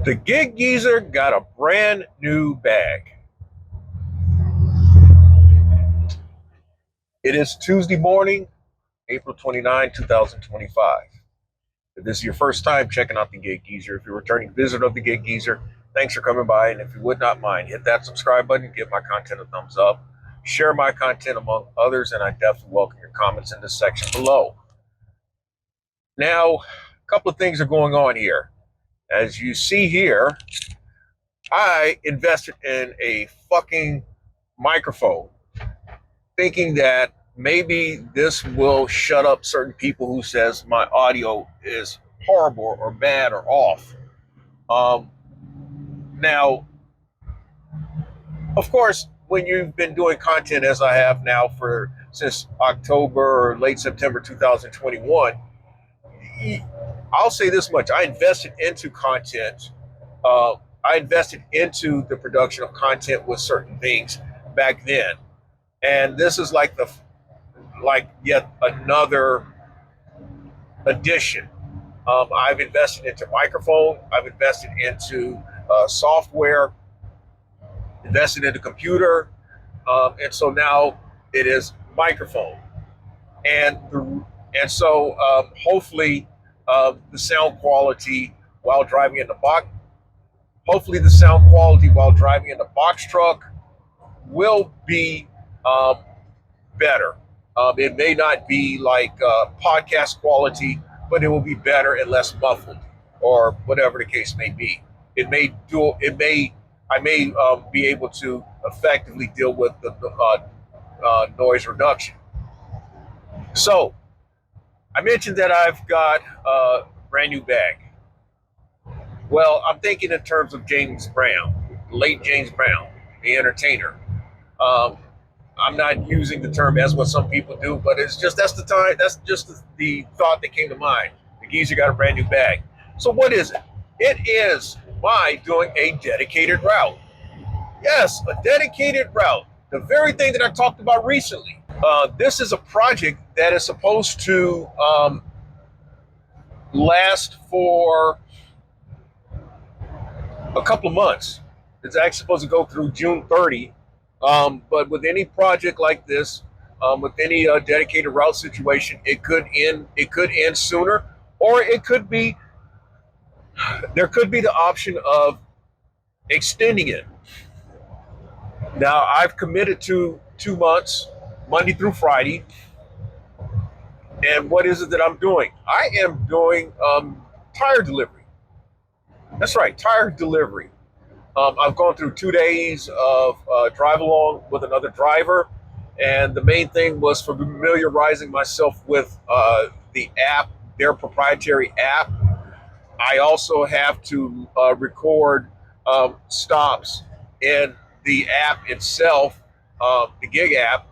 The Gig Geezer got a brand new bag. It is Tuesday morning, April 29, 2025. If this is your first time checking out the Gig Geezer, if you're a returning visitor of the Gig Geezer, thanks for coming by. And if you would not mind, hit that subscribe button, give my content a thumbs up, share my content among others, and I definitely welcome your comments in the section below. Now, a couple of things are going on here. As you see here, I invested in a fucking microphone thinking that maybe this will shut up certain people who says my audio is horrible or bad or off. Um, Now, of course, when you've been doing content as I have now for since October or late September 2021, I'll say this much: I invested into content. I invested into the production of content with certain things back then, and this is like yet another addition. I've invested into microphone. I've invested into software, invested into computer, and so now it is microphone. And so hopefully the sound quality while driving in the box, hopefully the sound quality while driving in the box truck will be um, better. It may not be like podcast quality, but it will be better and less muffled, or whatever the case may be. It may do. It may. I may be able to effectively deal with the noise reduction. So I mentioned that I've got a brand new bag. Well, I'm thinking in terms of James Brown, late James Brown, the entertainer. Um, I'm not using the term as what some people do, but it's just that's the time. That's just the thought that came to mind. The geezer got a brand new bag. So what is it? It is my doing a dedicated route. Yes, a dedicated route. The very thing that I talked about recently. This is a project that is supposed to last for a couple of months. It's actually supposed to go through June 30. But with any project like this, with any dedicated route situation, it could end. It could end sooner, or it could be. There could be the option of extending it. Now, I've committed to 2 months, Monday through Friday. And what is it that I'm doing? I am doing tire delivery. That's right, tire delivery. I've gone through 2 days of drive along with another driver, and the main thing was familiarizing myself with the app, their proprietary app. I also have to record stops in the app itself, the gig app.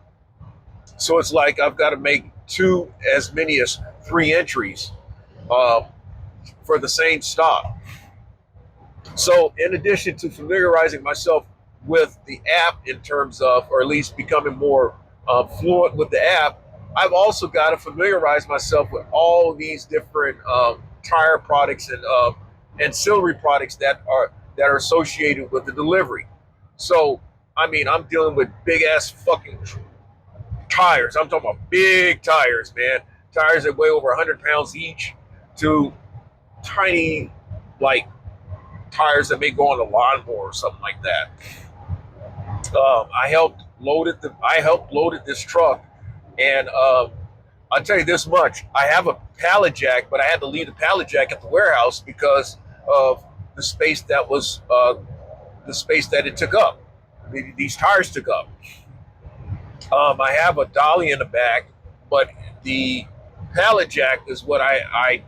So it's like I've got to make two as many as three entries uh, for the same stop. So, in addition to familiarizing myself with the app in terms of, or at least becoming more fluent with the app, I've also got to familiarize myself with all these different tire products and ancillary products that are associated with the delivery. So, I mean, I'm dealing with big ass fucking tires. I'm talking about big tires, man. Tires that weigh over 100 pounds each, to tiny, like tires that may go on a lawnmower or something like that. I helped loaded this truck, and I'll tell you this much: I have a pallet jack, but I had to leave the pallet jack at the warehouse because of the space the space that it took up. These tires took up. I have a dolly in the back, but the pallet jack is what I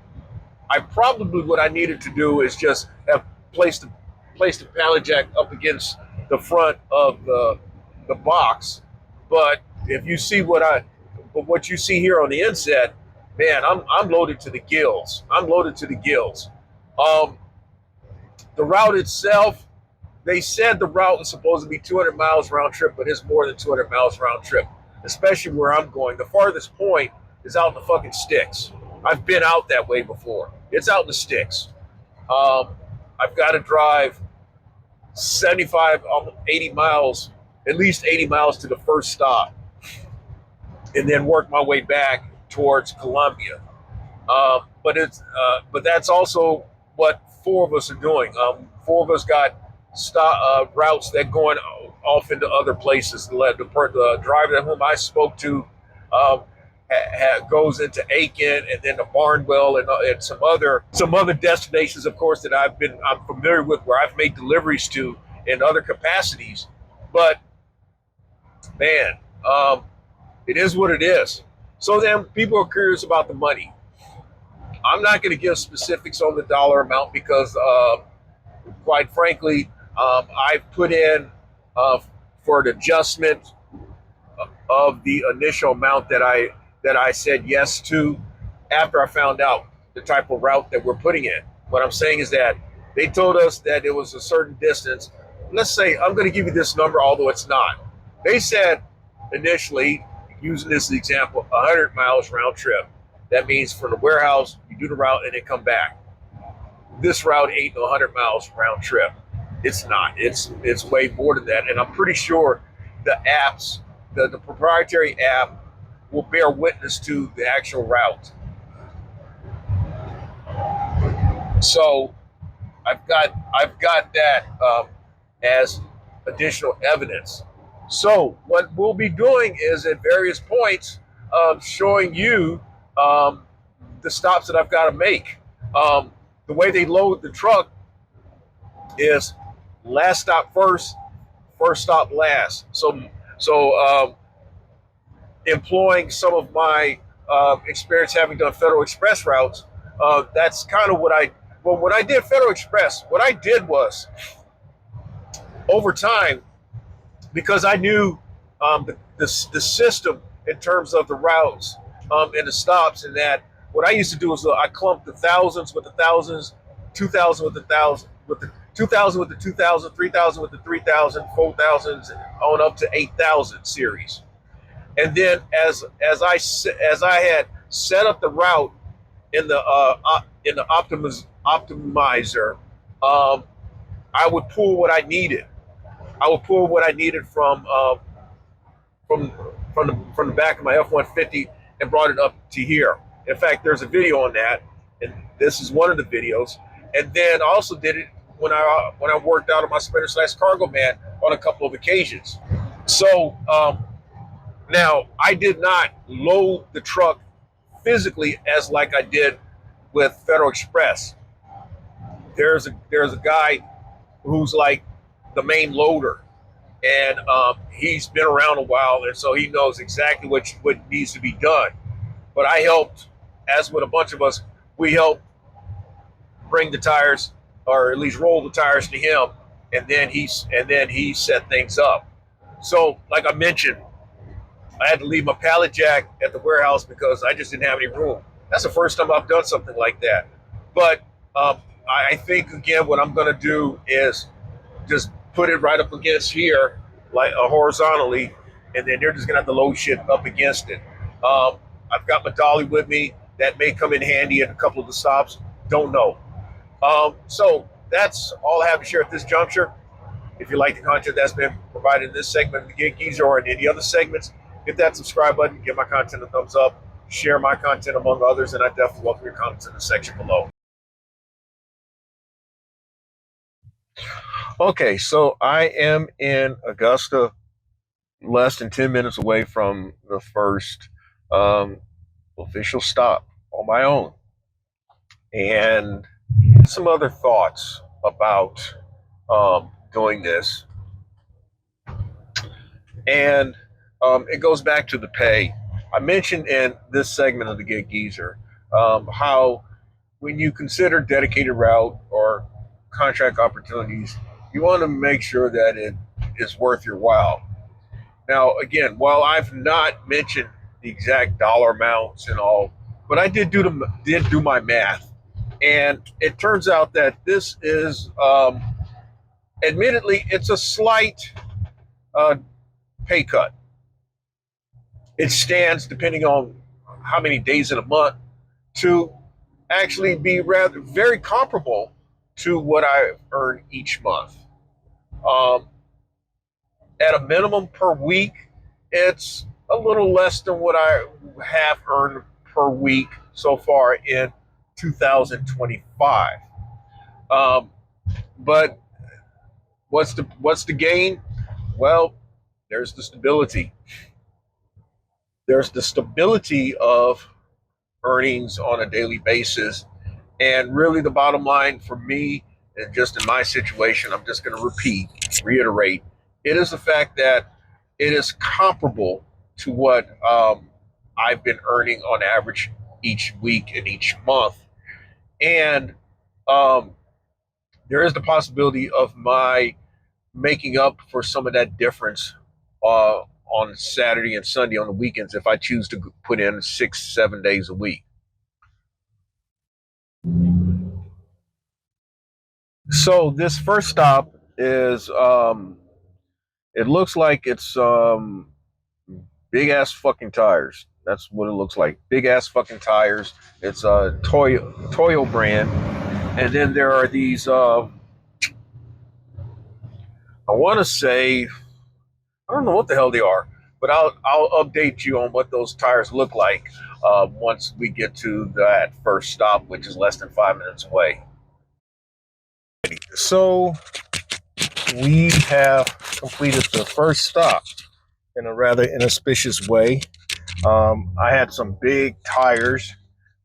probably what I needed to do is just have placed the pallet jack up against the front of the box. But if you see what you see here on the inset, man, I'm loaded to the gills. I'm loaded to the gills. Um, the route itself, they said the route was supposed to be 200 miles round trip, but it's more than 200 miles round trip, especially where I'm going. The farthest point is out in the fucking sticks. I've been out that way before. It's out in the sticks. Um, I've got to drive 75, 80 miles, at least 80 miles to the first stop, and then work my way back towards Columbia. But that's also what four of us are doing. Four of us got routes that going off into other places. The driver whom I spoke to um, goes into Aiken and then to Barnwell and some other destinations, of course, that I'm familiar with, where I've made deliveries to in other capacities. But man, it is what it is. So then people are curious about the money. I'm not going to give specifics on the dollar amount because, quite frankly, I've put in for an adjustment of the initial amount that I said yes to after I found out the type of route that we're putting in. What I'm saying is that they told us that it was a certain distance. Let's say I'm going to give you this number, although it's not. They said initially, using this as an example, 100 miles round trip. That means from the warehouse, you do the route and then come back. This route ain't 100 miles round trip. It's not. It's way more than that. And I'm pretty sure the apps, the proprietary app, will bear witness to the actual route. So I've got that as additional evidence. So what we'll be doing is at various points showing you um, the stops that I've got to make. The way they load the truck is last stop first, first stop last. So employing some of my experience having done Federal Express routes, that's kind of what I. Well, when I did Federal Express, what I did was over time, because I knew the system in terms of the routes and the stops, and that what I used to do is I clumped the thousands with the thousands, 2,000 with the thousand, with the 2,000 with the 2,000, 3,000 with the 3,000, 4,000 on up to 8,000 series. And then as I had set up the route in the optimizer, I would pull what I needed. I would pull what I needed from from the back of my F-150 and brought it up to here. In fact, there's a video on that, and this is one of the videos. And then I also did it when I worked out on my Sprinter/Cargo Man on a couple of occasions. So now I did not load the truck physically as like I did with Federal Express. There's a guy who's like the main loader, and he's been around a while, and so he knows exactly what needs to be done. But I helped, as with a bunch of us, we helped bring the tires, or at least roll the tires to him, and then he set things up. So, like I mentioned, I had to leave my pallet jack at the warehouse because I just didn't have any room. That's the first time I've done something like that. But I think again, what I'm going to do is just put it right up against here, like horizontally, and then they're just going to have to load shit up against it. I've got my dolly with me. That may come in handy at a couple of the stops. Don't know. So that's all I have to share at this juncture. If you like the content that's been provided in this segment of the Gig Geezer or in any other segments, hit that subscribe button, give my content a thumbs up, share my content among others, and I definitely welcome your comments in the section below. Okay, so I am in Augusta, less than 10 minutes away from the first official stop on my own. And some other thoughts about doing this. And it goes back to the pay. I mentioned in this segment of the Gig Geezer how when you consider dedicated route or contract opportunities, you want to make sure that it is worth your while. Now, again, while I've not mentioned the exact dollar amounts and all, but I did do my math, and it turns out that this is, admittedly, it's a slight uh, pay cut. It stands, depending on how many days in a month, to actually be rather very comparable to what I earn each month. Um, at a minimum per week, it's a little less than what I have earned per week so far in 2025. Um, but what's the gain? Well, there's the stability. There's the stability of earnings on a daily basis. And really, the bottom line for me, and just in my situation, I'm just going to reiterate, it is the fact that it is comparable to what I've been earning on average each week and each month. And um, there is the possibility of my making up for some of that difference on Saturday and Sunday on the weekends if I choose to put in 6, 7 days a week. So this first stop is it looks like it's big ass fucking tires. That's what it looks like. Big ass fucking tires. It's a Toyo brand, and then there are these. I want to say I don't know what the hell they are, but I'll update you on what those tires look like once we get to that first stop, which is less than 5 minutes away. So we have completed the first stop in a rather inauspicious way. I had some big tires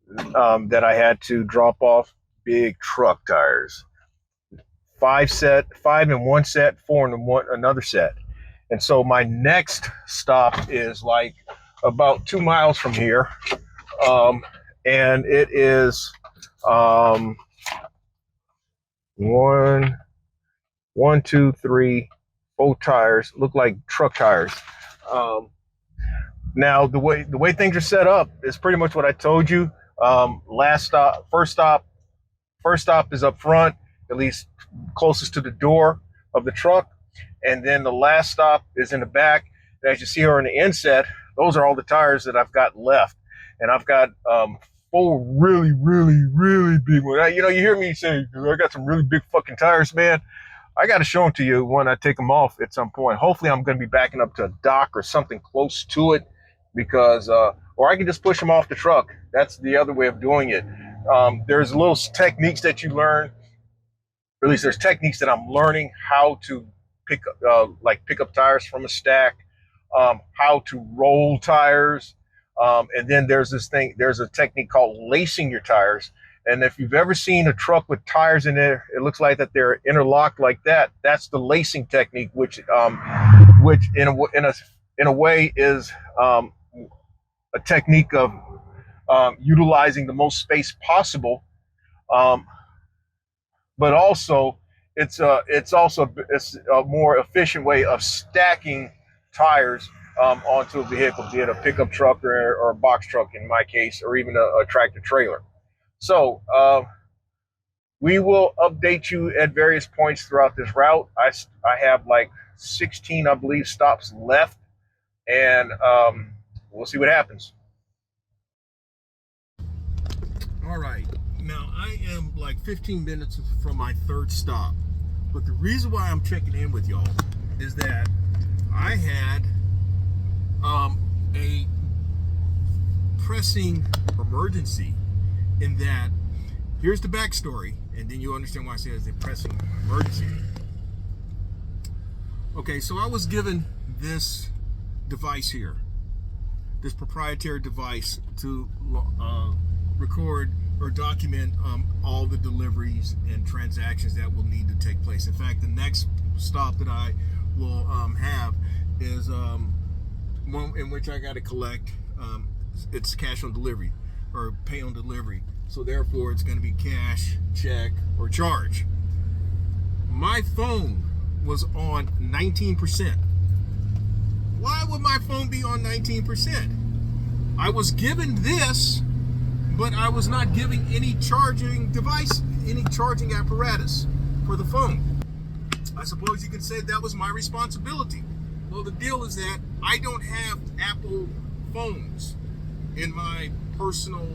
that I had to drop off, big truck tires. Five in one set, four in another set. And so my next stop is like about 2 miles from here. And it is one, two, three, four tires, look like truck tires. Now the way things are set up is pretty much what I told you. First stop is up front, at least closest to the door of the truck, and then the last stop is in the back. And as you see here on the inset, those are all the tires that I've got left, and I've got four really, really, really big ones. You hear me say I got some really big fucking tires, man. I got to show them to you when I take them off at some point. Hopefully, I'm going to be backing up to a dock or something close to it, because or I can just push them off the truck. That's the other way of doing it. There's little techniques that you learn. Or at least there's techniques that I'm learning how to pick up tires from a stack, how to roll tires, and then there's a technique called lacing your tires. And if you've ever seen a truck with tires in there, it looks like that they're interlocked like that. That's the lacing technique, which in a way is a technique of utilizing the most space possible, but also it's a more efficient way of stacking tires onto a vehicle, be it a pickup truck or a box truck in my case, or even a tractor trailer. So we will update you at various points throughout this route. I have like 16, I believe, stops left, and we'll see what happens. All right. Now, I am like 15 minutes from my third stop. But the reason why I'm checking in with y'all is that I had a pressing emergency, in that, here's the backstory, and then you'll understand why I say it's a pressing emergency. Okay, so I was given this device here, this proprietary device to record or document all the deliveries and transactions that will need to take place. In fact, the next stop that I will have is one in which I got to collect. It's cash on delivery or pay on delivery. So therefore, it's going to be cash, check, or charge. My phone was on 19%. Why would my phone be on 19%? I was given this, but I was not giving any charging device, any charging apparatus for the phone. I suppose you could say that was my responsibility. Well, the deal is that I don't have Apple phones in my personal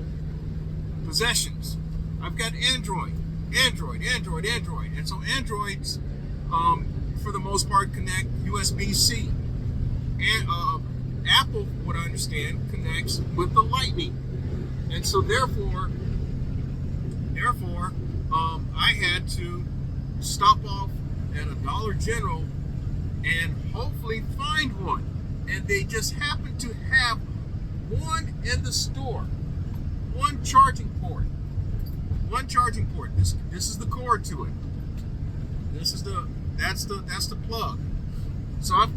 possessions. I've got Android. Android. And so Androids, for the most part, connect USB-C. And Apple, what I understand, connects with the Lightning. And so therefore, I had to stop off at a Dollar General and hopefully find one. And they just happened to have one in the store, one charging port. This is the cord to it. That's the plug. So I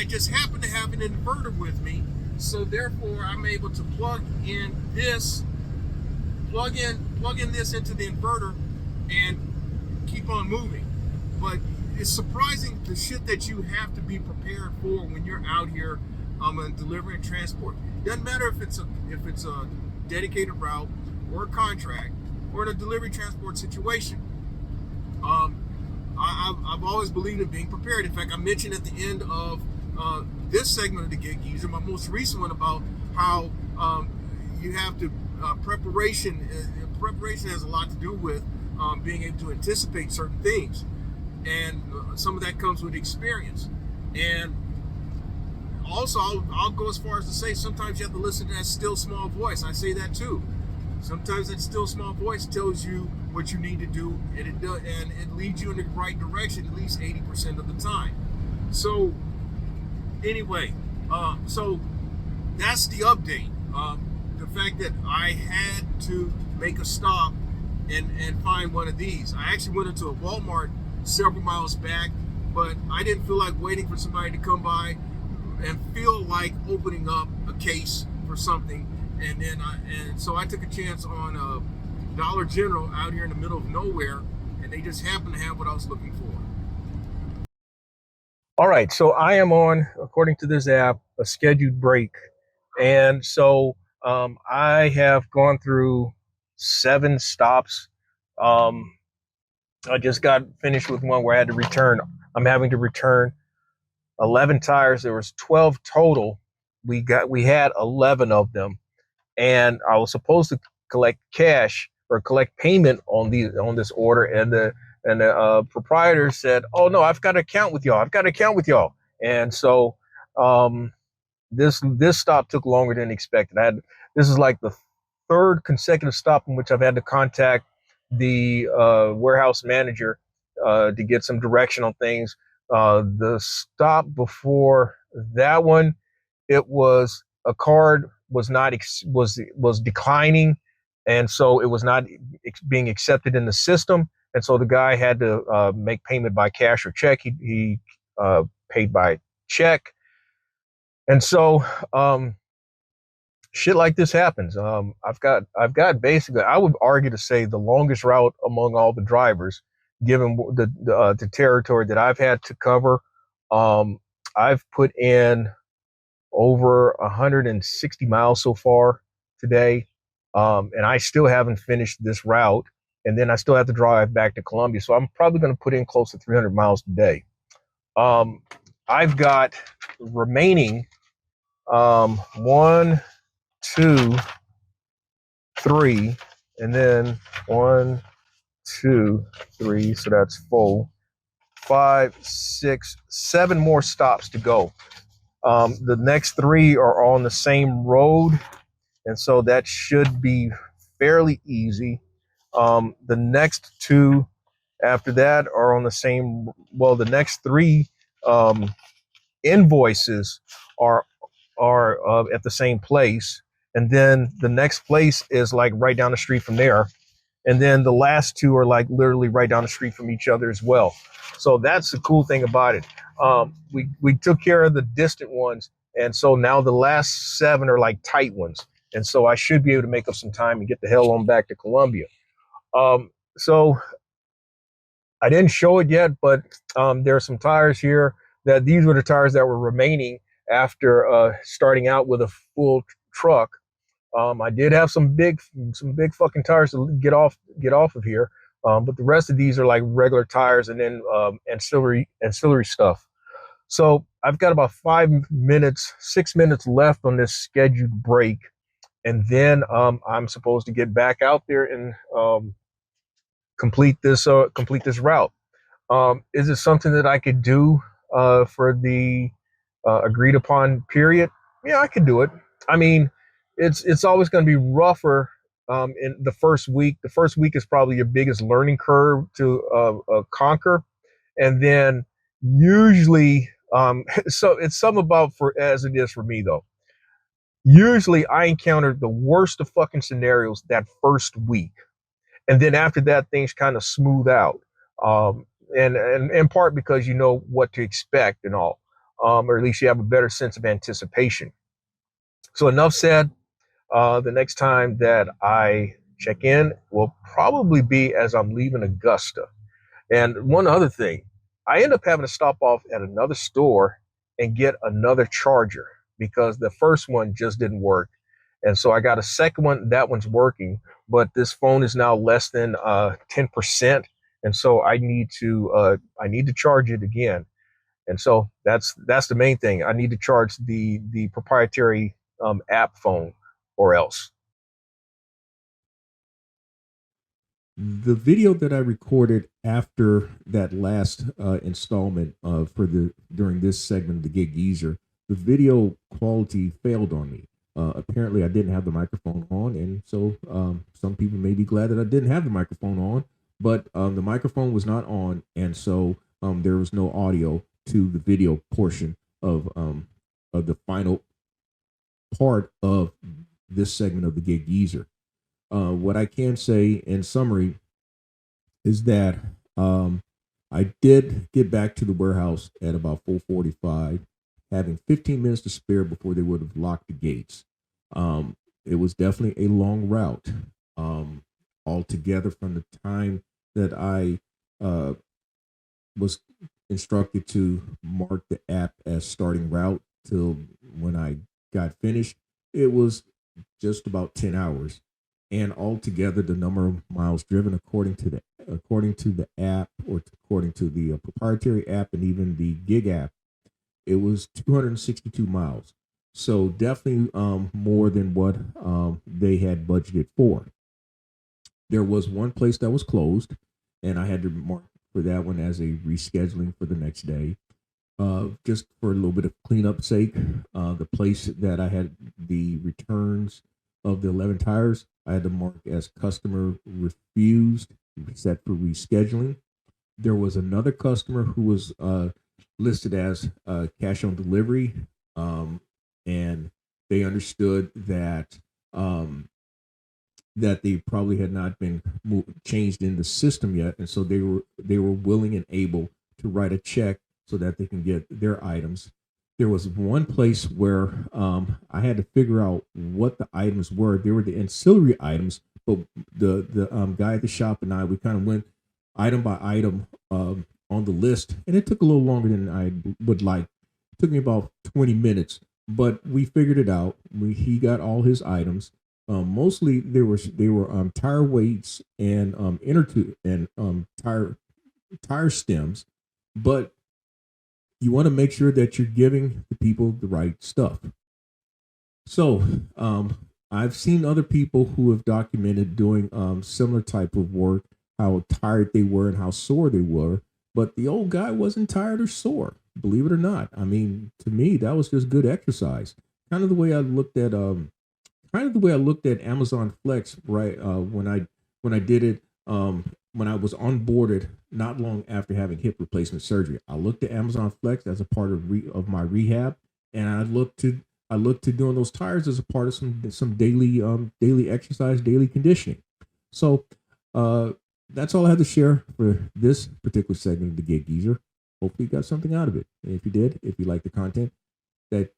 just happen to have an inverter with me. So therefore, I'm able to plug in this into the inverter and keep on moving. But it's surprising the shit that you have to be prepared for when you're out here delivering transport. Doesn't matter if it's a dedicated route or a contract or in a delivery transport situation. I've always believed in being prepared. In fact, I mentioned at the end of this segment of the Gig Geezer, my most recent one, about how you have to preparation has a lot to do with being able to anticipate certain things, and some of that comes with experience. And also, I'll go as far as to say sometimes you have to listen to that still small voice. I say that too. Sometimes that still small voice tells you what you need to do, and it leads you in the right direction at least 80% of the time. So anyway, so that's the update. The fact that I had to make a stop and find one of these. I actually went into a Walmart several miles back, but I didn't feel like waiting for somebody to come by and feel like opening up a case for something. And so I took a chance on Dollar General out here in the middle of nowhere, and they just happened to have what I was looking for. All right, so I am on, according to this app, a scheduled break. And so I have gone through 7 stops. I just got finished with one where I had to return. I'm having to return 11 tires. There was 12 total. We had 11 of them, and I was supposed to collect cash or collect payment on this order, and the proprietor said, "Oh no, I've got to account with y'all." And so this stop took longer than expected. This is like the 3rd consecutive stop in which I've had to contact the warehouse manager to get some direction on things. The stop before that one, it was a card was not was declining, and so it was not being accepted in the system, and so the guy had to make payment by cash or check. He paid by check, and so shit like this happens. I've got basically, I would argue to say, the longest route among all the drivers, given the territory that I've had to cover. I've put in over 160 miles so far today, and I still haven't finished this route. And then I still have to drive back to Columbia, so I'm probably going to put in close to 300 miles today. I've got remaining 1, 2, 3, and then 1, 2, 3. So that's 4, 5, 6, 7 more stops to go. The next 3 are on the same road, and so that should be fairly easy. The next 2 after that are on the same. Well, the next 3 invoices are at the same place, and then the next place is like right down the street from there, and then the last 2 are like literally right down the street from each other as well. So that's the cool thing about it. We took care of the distant ones, and so now the last 7 are like tight ones, and so I should be able to make up some time and get the hell on back to Columbia. So I didn't show it yet, but there are some tires here. These were the tires that were remaining after starting out with a full truck. I did have some big fucking tires to get off of here, but the rest of these are like regular tires, and then ancillary stuff. So I've got about 6 minutes left on this scheduled break, and then I'm supposed to get back out there and complete this route. Is it something that I could do for the agreed upon period? Yeah, I could do it. I mean, it's always going to be rougher in the first week. The first week is probably your biggest learning curve to conquer, and then usually, so it's some about for as it is for me though. Usually, I encountered the worst of fucking scenarios that first week, and then after that, things kind of smooth out. Um, and in part because you know what to expect and all, or at least you have a better sense of anticipation. So enough said. The next time that I check in will probably be as I'm leaving Augusta. And one other thing, I end up having to stop off at another store and get another charger because the first one just didn't work. And so I got a second one. That one's working, but this phone is now less than 10%, and so I need to charge it again. And so that's the main thing. I need to charge the proprietary app phone, or else. The video that I recorded after that last installment for the during this segment of the Gig Geezer, the video quality failed on me. Apparently, I didn't have the microphone on, and so some people may be glad that I didn't have the microphone on. But the microphone was not on, and so there was no audio to the video portion of the final part of this segment of the Gig Geezer. What I can say in summary is that I did get back to the warehouse at about 4:45, having 15 minutes to spare before they would have locked the gates. It was definitely a long route altogether from the time that I was instructed to mark the app as starting route till when I got finished. It was just about 10 hours, and altogether the number of miles driven according to the app, or according to the proprietary app and even the gig app, it was 262 miles. So definitely more than what they had budgeted for. There was one place that was closed, and I had to mark for that one as a rescheduling for the next day. Just for a little bit of cleanup sake, the place that I had the returns of the 11 tires, I had to mark as customer refused, set for rescheduling. There was another customer who was listed as cash on delivery, and they understood that that they probably had not been changed in the system yet, and so they were willing and able to write a check so that they can get their items. There was one place where I had to figure out what the items were. They were the ancillary items, but the guy at the shop and I, we kind of went item by item on the list, and it took a little longer than I would like. It took me about 20 minutes, but we figured it out. He got all his items. Mostly they were tire weights and inner tube and tire stems, but you want to make sure that you're giving the people the right stuff. So I've seen other people who have documented doing similar type of work, how tired they were and how sore they were, but the old guy wasn't tired or sore, believe it or not. I mean, to me, that was just good exercise. Kind of the way I looked at Amazon Flex, right? When I did it, when I was onboarded not long after having hip replacement surgery, I looked at Amazon Flex as a part of my rehab, and I looked to doing those tires as a part of some daily exercise, daily conditioning. So that's all I had to share for this particular segment of the Gig Geezer. Hopefully, you got something out of it. And if you did, if you like the content that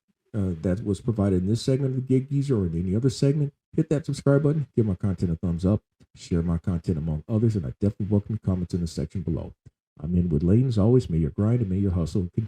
was provided in this segment of the Gig Geezer or in any other segment, hit that subscribe button, give my content a thumbs up, share my content among others, and I definitely welcome your comments in the section below. I'm in with Layton. As always, may your grind and may your hustle continue.